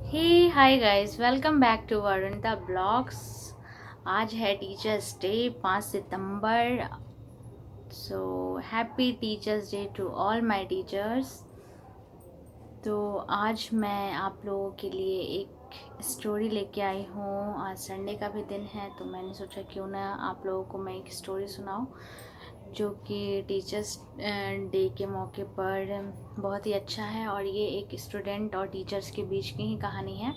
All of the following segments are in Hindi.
Hey hi guys, welcome back to Varunta blogs. आज है टीचर्स डे 5 सितंबर। So happy teachers day to all my teachers. तो आज मैं आप लोगों के लिए एक स्टोरी लेके आई हूँ। आज संडे का भी दिन है तो मैंने सोचा क्यों ना आप लोगों को मैं एक स्टोरी सुनाऊँ जो कि टीचर्स डे के मौके पर बहुत ही अच्छा है। और ये एक स्टूडेंट और टीचर्स के बीच की ही कहानी है।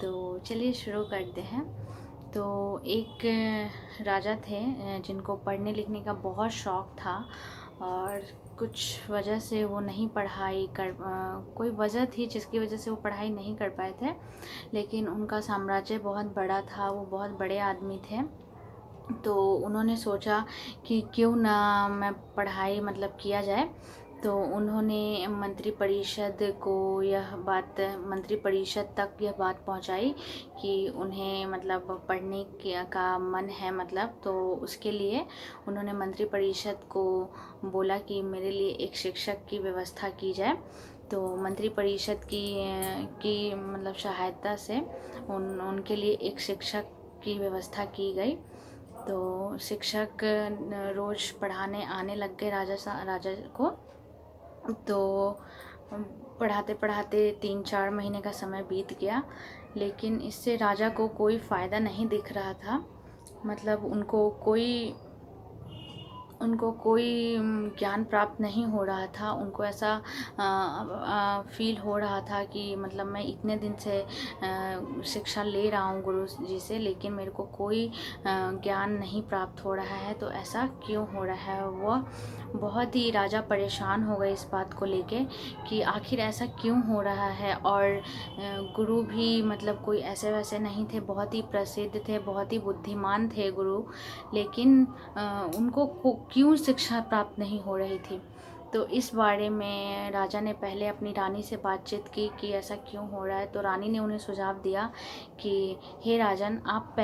तो चलिए शुरू करते हैं। तो एक राजा थे जिनको पढ़ने लिखने का बहुत शौक़ था और कुछ वजह से वो नहीं पढ़ाई कर कोई वजह थी जिसकी वजह से वो पढ़ाई नहीं कर पाए थे। लेकिन उनका साम्राज्य बहुत बड़ा था, वो बहुत बड़े आदमी थे। तो उन्होंने सोचा कि क्यों ना मैं पढ़ाई किया जाए। तो उन्होंने मंत्री परिषद तक यह बात पहुंचाई कि उन्हें पढ़ने का मन है। तो उसके लिए उन्होंने मंत्री परिषद को बोला कि मेरे लिए एक शिक्षक की व्यवस्था की जाए। तो मंत्री परिषद की सहायता से उनके लिए एक शिक्षक की व्यवस्था की गई। तो शिक्षक रोज़ पढ़ाने आने लग गए राजा को। तो पढ़ाते पढ़ाते 3-4 महीने का समय बीत गया, लेकिन इससे राजा को कोई फ़ायदा नहीं दिख रहा था। उनको कोई ज्ञान प्राप्त नहीं हो रहा था। उनको ऐसा फ़ील हो रहा था कि मैं इतने दिन से शिक्षा ले रहा हूँ गुरु जी से, लेकिन मेरे को कोई ज्ञान नहीं प्राप्त हो रहा है। तो ऐसा क्यों हो रहा है? वह बहुत ही राजा परेशान हो गए इस बात को लेके कि आखिर ऐसा क्यों हो रहा है। और गुरु भी कोई ऐसे वैसे नहीं थे, बहुत ही प्रसिद्ध थे, बहुत ही बुद्धिमान थे गुरु। लेकिन उनको क्यों शिक्षा प्राप्त नहीं हो रही थी। तो इस बारे में राजा ने पहले अपनी रानी से बातचीत की कि ऐसा क्यों हो रहा है। तो रानी ने उन्हें सुझाव दिया कि हे राजन, आप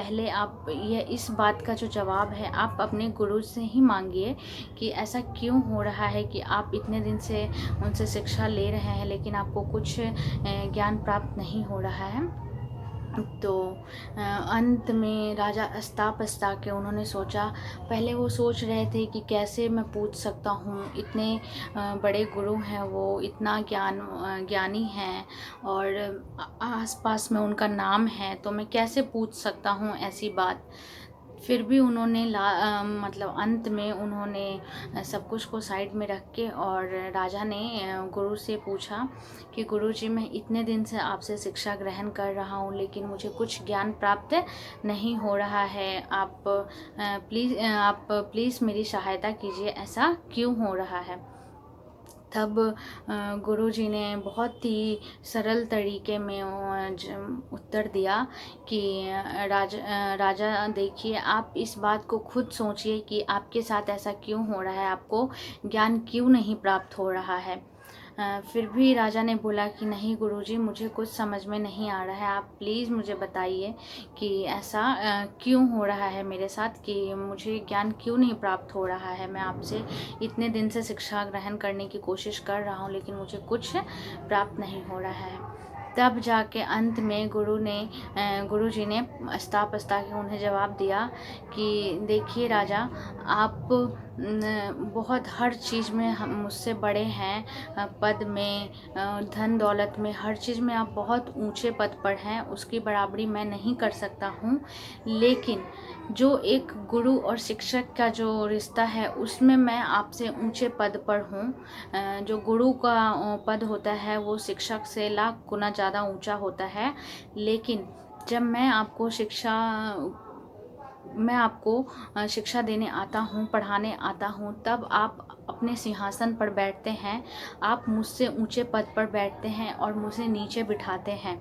यह इस बात का जो जवाब है आप अपने गुरु से ही मांगिए कि ऐसा क्यों हो रहा है कि आप इतने दिन से उनसे शिक्षा ले रहे हैं लेकिन आपको कुछ ज्ञान प्राप्त नहीं हो रहा है। तो अंत में राजा पछता के उन्होंने सोचा, पहले वो सोच रहे थे कि कैसे मैं पूछ सकता हूँ, इतने बड़े गुरु हैं, वो इतना ज्ञानी हैं और आसपास में उनका नाम है, तो मैं कैसे पूछ सकता हूँ ऐसी बात। फिर भी उन्होंने अंत में उन्होंने सब कुछ को साइड में रख के और राजा ने गुरु से पूछा कि गुरु जी, मैं इतने दिन से आपसे शिक्षा ग्रहण कर रहा हूँ लेकिन मुझे कुछ ज्ञान प्राप्त नहीं हो रहा है। आप प्लीज़ मेरी सहायता कीजिए, ऐसा क्यों हो रहा है। तब गुरुजी ने बहुत ही सरल तरीके में उत्तर दिया कि राजा देखिए, आप इस बात को खुद सोचिए कि आपके साथ ऐसा क्यों हो रहा है, आपको ज्ञान क्यों नहीं प्राप्त हो रहा है। फिर भी राजा ने बोला कि नहीं गुरुजी, मुझे कुछ समझ में नहीं आ रहा है, आप प्लीज़ मुझे बताइए कि ऐसा क्यों हो रहा है मेरे साथ, कि मुझे ज्ञान क्यों नहीं प्राप्त हो रहा है। मैं आपसे इतने दिन से शिक्षा ग्रहण करने की कोशिश कर रहा हूँ लेकिन मुझे कुछ प्राप्त नहीं हो रहा है। तब जाके अंत में गुरुजी ने अस्ता पस्ता के उन्हें जवाब दिया कि देखिए राजा, आप बहुत हर चीज़ में हम मुझसे बड़े हैं, पद में, धन दौलत में, हर चीज़ में आप बहुत ऊंचे पद पर हैं, उसकी बराबरी मैं नहीं कर सकता हूँ। लेकिन जो एक गुरु और शिक्षक का जो रिश्ता है उसमें मैं आपसे ऊंचे पद पर हूँ। जो गुरु का पद होता है वो शिक्षक से लाख गुना ज़्यादा ऊंचा होता है। लेकिन जब मैं आपको शिक्षा देने आता हूँ, पढ़ाने आता हूँ, तब आप अपने सिंहासन पर बैठते हैं, आप मुझसे ऊंचे पद पर बैठते हैं और मुझे नीचे बिठाते हैं।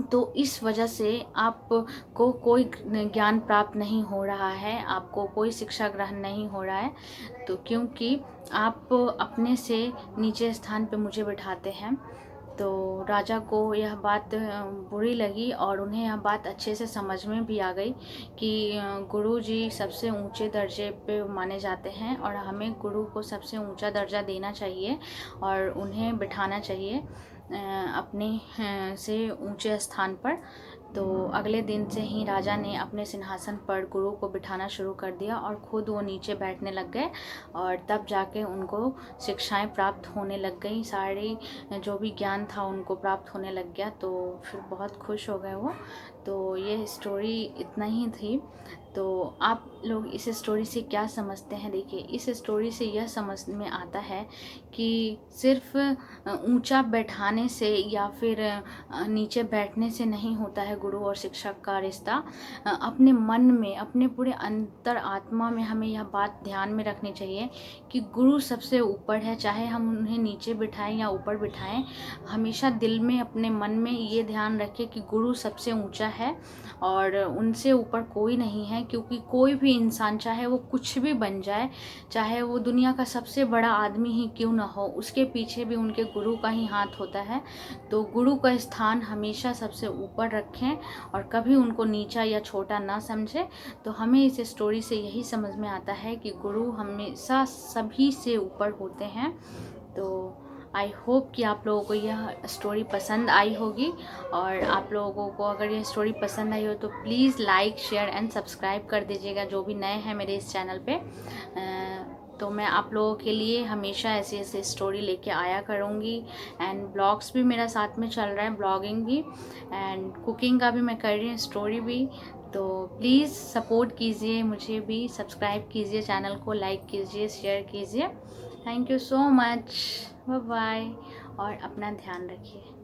तो इस वजह से आपको कोई ज्ञान प्राप्त नहीं हो रहा है, आपको कोई शिक्षा ग्रहण नहीं हो रहा है। तो क्योंकि आप अपने से नीचे स्थान पे मुझे बिठाते हैं। तो राजा को यह बात बुरी लगी और उन्हें यह बात अच्छे से समझ में भी आ गई कि गुरु जी सबसे ऊंचे दर्जे पे माने जाते हैं और हमें गुरु को सबसे ऊंचा दर्जा देना चाहिए और उन्हें बिठाना चाहिए। अपने से ऊंचे स्थान पर। तो अगले दिन से ही राजा ने अपने सिंहासन पर गुरु को बिठाना शुरू कर दिया और ख़ुद वो नीचे बैठने लग गए, और तब जाके उनको शिक्षाएं प्राप्त होने लग गई, सारी जो भी ज्ञान था उनको प्राप्त होने लग गया। तो फिर बहुत खुश हो गए वो। तो ये स्टोरी इतना ही थी। तो आप लोग इस स्टोरी से क्या समझते हैं? देखिए, इस स्टोरी से यह समझ में आता है कि सिर्फ ऊंचा बैठाने से या फिर नीचे बैठने से नहीं होता है गुरु और शिक्षक का रिश्ता। अपने मन में, अपने पूरे अंतर आत्मा में हमें यह बात ध्यान में रखनी चाहिए कि गुरु सबसे ऊपर है, चाहे हम उन्हें नीचे बिठाएं या ऊपर बिठाएं। हमेशा दिल में, अपने मन में ये ध्यान रखें कि गुरु सबसे ऊंचा है और उनसे ऊपर कोई नहीं है। क्योंकि कोई भी इंसान, चाहे वो कुछ भी बन जाए, चाहे वो दुनिया का सबसे बड़ा आदमी ही क्यों ना हो, उसके पीछे भी उनके गुरु का ही हाथ होता है। तो गुरु का स्थान हमेशा सबसे ऊपर रखें और कभी उनको नीचा या छोटा ना समझें। तो हमें इस स्टोरी से यही समझ में आता है कि गुरु हमेशा सभी से ऊपर होते हैं। तो आई होप कि आप लोगों को यह स्टोरी पसंद आई होगी, और आप लोगों को अगर यह स्टोरी पसंद आई हो तो please like, share and subscribe कर दीजिएगा, जो भी नए हैं मेरे इस चैनल पे। तो मैं आप लोगों के लिए हमेशा ऐसी ऐसी स्टोरी लेके आया करूँगी। एंड ब्लॉग्स भी मेरा साथ में चल रहा है, ब्लॉगिंग भी एंड कुकिंग का भी मैं कर रही हूँ, स्टोरी भी। तो प्लीज़ सपोर्ट कीजिए, मुझे भी सब्सक्राइब कीजिए, चैनल को लाइक कीजिए, शेयर कीजिए। Thank you so much, bye bye, और अपना ध्यान रखिए।